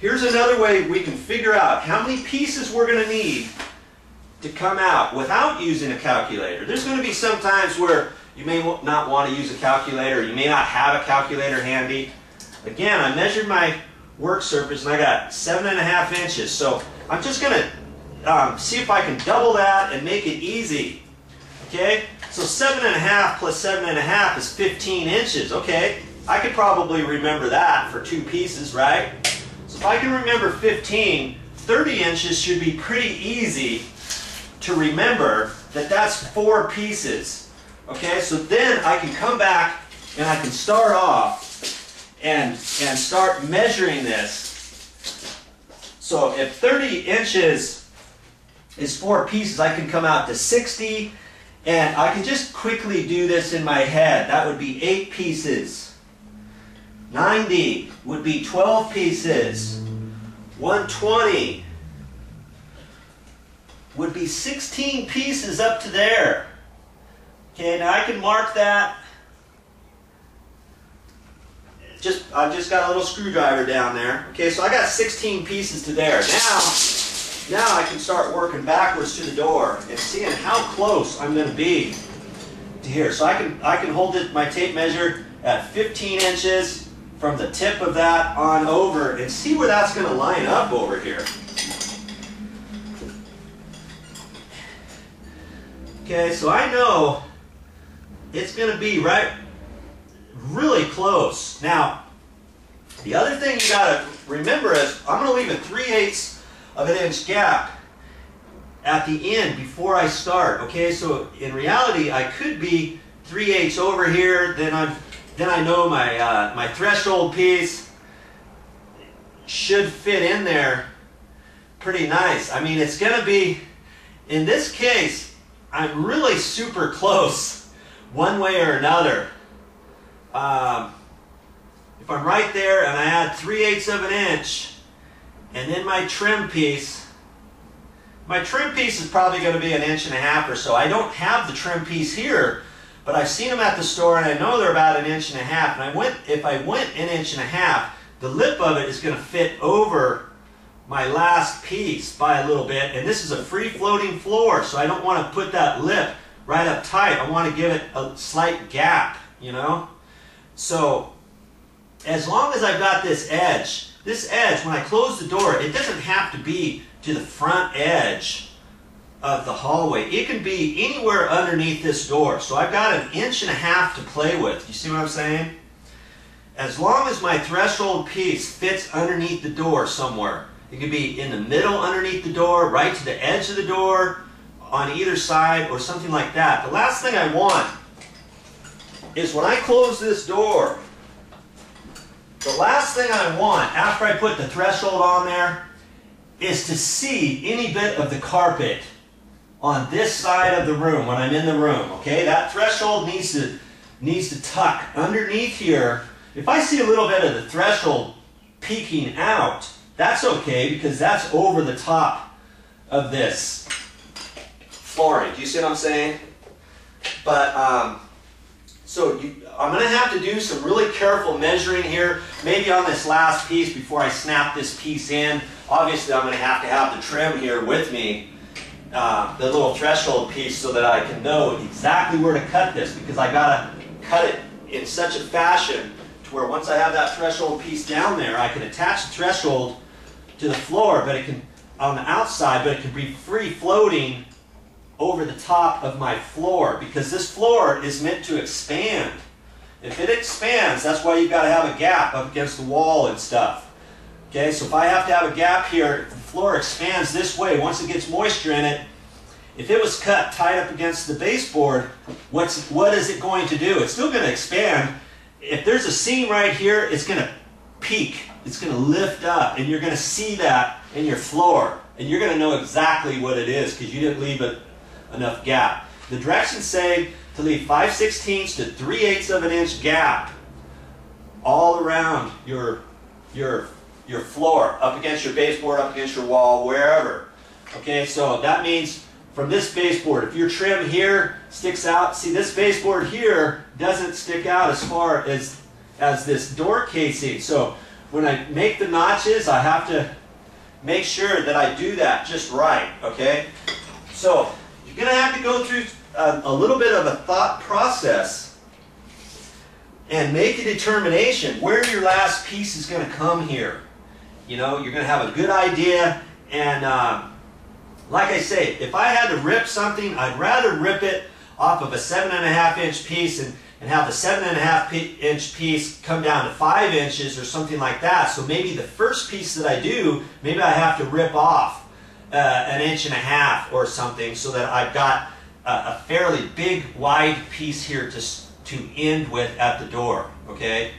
here's another way we can figure out how many pieces we're going to need to come out without using a calculator. There's going to be some times where you may not want to use a calculator, you may not have a calculator handy. Again, I measured my work surface and I got 7.5 inches. So I'm just going to see if I can double that and make it easy. Okay, so 7.5 plus 7.5 is 15 inches. Okay, I could probably remember that for 2 pieces, right? So if I can remember 15, 30 inches should be pretty easy to remember that that's 4 pieces. Okay, so then I can come back and I can start off and start measuring this. So if 30 inches is 4 pieces, I can come out to 60, and I can just quickly do this in my head. That would be 8 pieces. 90 would be 12 pieces. 120 would be 16 pieces up to there. Okay, now I can mark that. I've just got a little screwdriver down there. Okay, so I got 16 pieces to there. Now I can start working backwards to the door and seeing how close I'm going to be to here. So I can hold my tape measure at 15 inches from the tip of that on over and see where that's going to line up over here. Okay, so I know it's going to be really close. Now, the other thing you got to remember is I'm going to leave a 3/8 of an inch gap at the end before I start. Okay, so in reality, I could be 3/8 over here. Then I know my threshold piece should fit in there pretty nice. I mean, it's going to be, in this case, I'm really super close one way or another. If I'm right there and I add 3/8 of an inch, and then my trim piece is probably going to be 1.5 inches or so. I don't have the trim piece here, but I've seen them at the store and I know they're about 1.5 inches. And if I went 1.5 inches, the lip of it is going to fit over my last piece by a little bit. And this is a free floating floor, so I don't want to put that lip right up tight. I want to give it a slight gap, you know. So as long as I've got this edge, when I close the door, it doesn't have to be to the front edge of the hallway. It can be anywhere underneath this door. So I've got 1.5 inches to play with. You see what I'm saying? As long as my threshold piece fits underneath the door somewhere. It could be in the middle underneath the door, right to the edge of the door, on either side, or something like that. The last thing I want is when I close this door, the last thing I want after I put the threshold on there is to see any bit of the carpet on this side of the room when I'm in the room. Okay, that threshold needs to tuck underneath here. If I see a little bit of the threshold peeking out, that's okay because that's over the top of this flooring. Do you see what I'm saying? But I'm going to have to do some really careful measuring here, maybe on this last piece before I snap this piece in. Obviously, I'm going to have the trim here with me, the little threshold piece, so that I can know exactly where to cut this, because I got to cut it in such a fashion to where once I have that threshold piece down there, I can attach the threshold to the floor, but it can on the outside, but it can be free floating over the top of my floor, because this floor is meant to expand. If it expands, that's why you've got to have a gap up against the wall and stuff. Okay, so if I have to have a gap here, if the floor expands this way, once it gets moisture in it, if it was cut tight up against the baseboard, what is it going to do? It's still going to expand. If there's a seam right here, it's going to peak. It's going to lift up, and you're going to see that in your floor, and you're going to know exactly what it is because you didn't leave enough gap. The directions say to leave 5/16 to 3/8 of an inch gap all around your floor, up against your baseboard, up against your wall, wherever. Okay, so that means from this baseboard, if your trim here sticks out, see this baseboard here doesn't stick out as far as this door casing. So when I make the notches, I have to make sure that I do that just right, okay? So you're going to have to go through a little bit of a thought process and make a determination where your last piece is going to come here. You know, you're going to have a good idea, and like I say, if I had to rip something, I'd rather rip it off of a 7.5 inch piece and have the 7.5 inch piece come down to 5 inches or something like that. So maybe the first piece that I do, maybe I have to rip off 1.5 inches or something, so that I've got a fairly big, wide piece here to end with at the door, okay?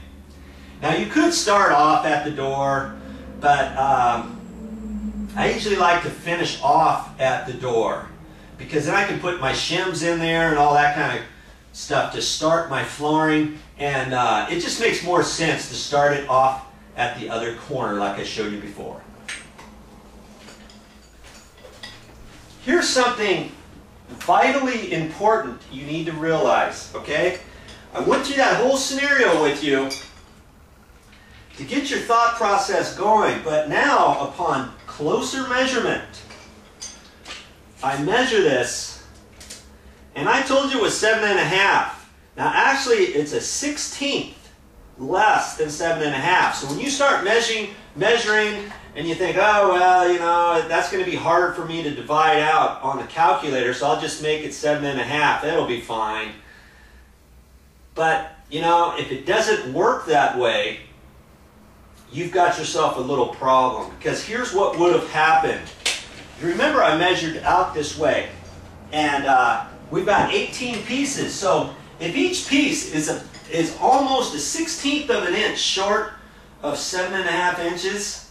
Now you could start off at the door, but I usually like to finish off at the door, because then I can put my shims in there and all that kind of stuff to start my flooring, and it just makes more sense to start it off at the other corner like I showed you before. Here's something vitally important you need to realize, okay? I went through that whole scenario with you to get your thought process going, but now upon closer measurement, I measure this, and I told you it was 7.5. Now actually it's a 1/16 less than 7.5. So when you start measuring and you think, oh well, you know, that's going to be hard for me to divide out on the calculator, so I'll just make it 7.5. That'll be fine. But you know, if it doesn't work that way, you've got yourself a little problem, because here's what would have happened. You remember I measured out this way, and we've got 18 pieces. So if each piece is almost a 1/16 of an inch short of 7.5 inches,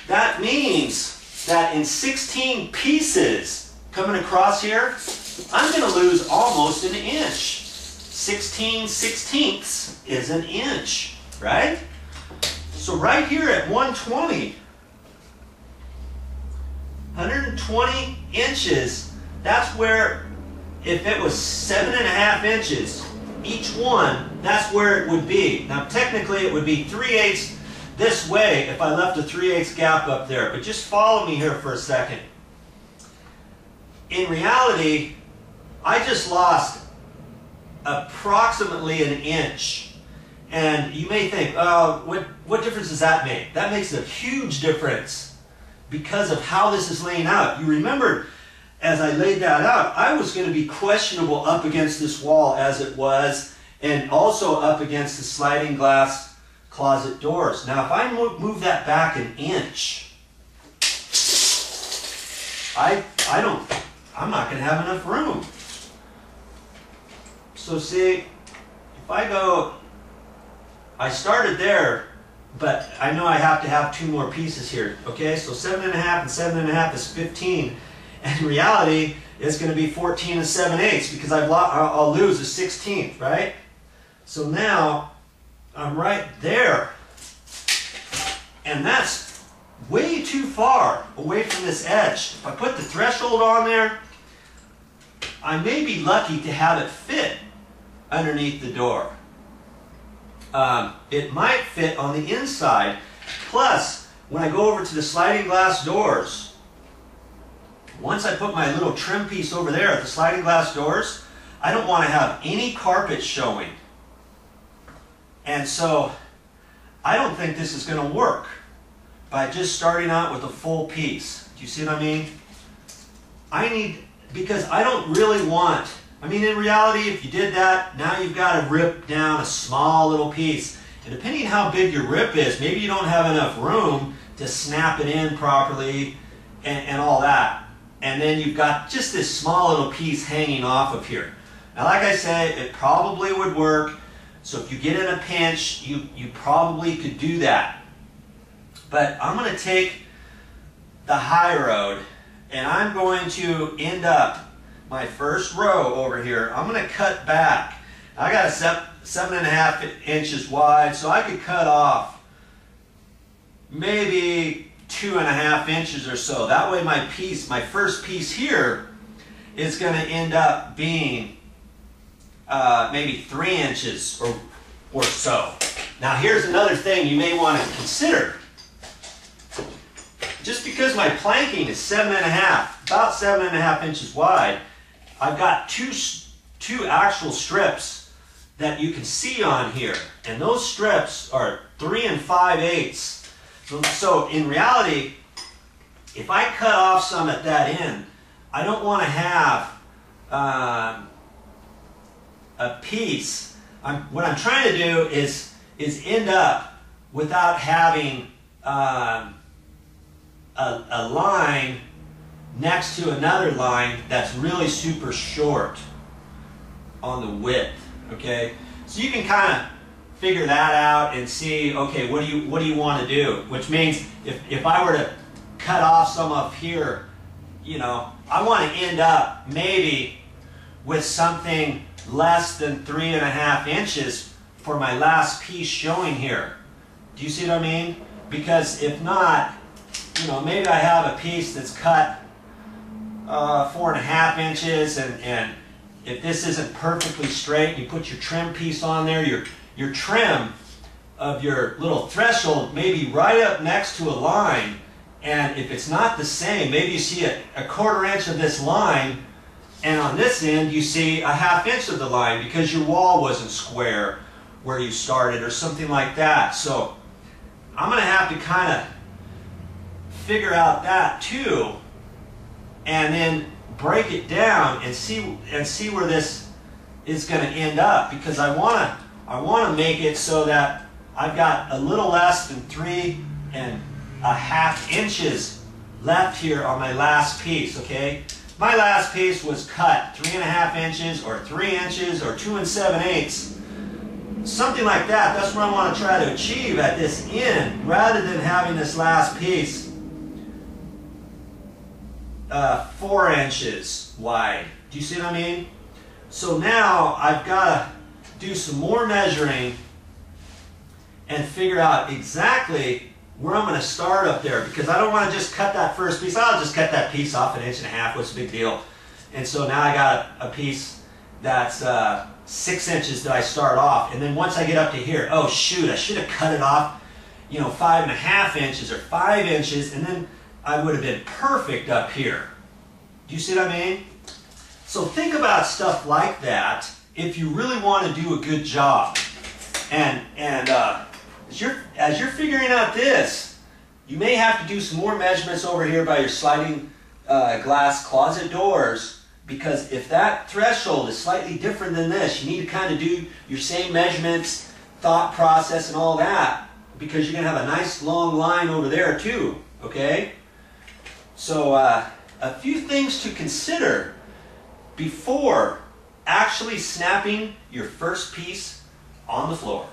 that means that in 16 pieces coming across here, I'm going to lose almost an inch. 16/16 is an inch, right? So right here at 120 inches, that's where, if it was 7.5 inches each one, that's where it would be. Now technically it would be 3/8 this way if I left a 3/8 gap up there, but just follow me here for a second. In reality, I just lost approximately an inch. And you may think, oh, what difference does that make? That makes a huge difference because of how this is laying out. You remember, as I laid that out, I was going to be questionable up against this wall as it was, and also up against the sliding glass closet doors. Now, if I move that back an inch, I'm not going to have enough room. So see, if I go, I started there, but I know I have to have 2 more pieces here. Okay, so 7.5 and 7.5 is 15. And in reality, it's going to be 14 and 7/8 because I'll lose a 1/16, right? So now I'm right there. And that's way too far away from this edge. If I put the threshold on there, I may be lucky to have it fit underneath the door. It might fit on the inside. Plus, when I go over to the sliding glass doors, once I put my little trim piece over there at the sliding glass doors, I don't want to have any carpet showing. And so, I don't think this is going to work by just starting out with a full piece. Do you see what I mean? Because I don't really want, in reality, if you did that, now you've got to rip down a small little piece. And depending how big your rip is, maybe you don't have enough room to snap it in properly and all that. And then you've got just this small little piece hanging off of here. Now, like I said, it probably would work. So if you get in a pinch, you probably could do that. But I'm going to take the high road, and I'm going to end up my first row over here. I'm going to cut back. I got a 7.5 inches wide, so I could cut off maybe 2.5 inches or so. That way my first piece here, is going to end up being maybe 3 inches or so. Now here's another thing you may want to consider. Just because my planking is 7.5, about 7.5 inches wide, I've got two actual strips that you can see on here. And those strips are 3 5/8. So in reality, if I cut off some at that end, I don't want to have a piece. What I'm trying to do is end up without having a line next to another line that's really super short on the width. Okay, so you can kind of figure that out and see, okay, what do you want to do? Which means if I were to cut off some up here, you know, I want to end up maybe with something less than 3.5 inches for my last piece showing here. Do you see what I mean? Because if not, you know, maybe I have a piece that's cut 4.5 inches, and if this isn't perfectly straight, you put your trim piece on there, your trim of your little threshold may be right up next to a line, and if it's not the same, maybe you see a 1/4 inch of this line, and on this end you see a 1/2 inch of the line because your wall wasn't square where you started or something like that. So I'm going to have to kind of figure out that too, and then break it down and see where this is going to end up, because I want to make it so that I've got a little less than 3.5 inches left here on my last piece. Okay, my last piece was cut 3.5 inches or 3 inches or 2 7/8, something like that. That's what I want to try to achieve at this end, rather than having this last piece 4 inches wide. Do you see what I mean? So now I've got to do some more measuring and figure out exactly where I'm going to start up there, because I don't want to just cut that first piece. I'll just cut that piece off 1.5 inches. What's the big deal? And so now I got a piece that's 6 inches that I start off, and then once I get up to here, oh shoot, I should have cut it off, you know, 5.5 inches or 5 inches, and then I would have been perfect up here. Do you see what I mean? So think about stuff like that if you really want to do a good job. And as you're figuring out this, you may have to do some more measurements over here by your sliding glass closet doors, because if that threshold is slightly different than this, you need to kind of do your same measurements, thought process, and all that, because you're going to have a nice long line over there too. Okay? So a few things to consider before actually snapping your first piece on the floor.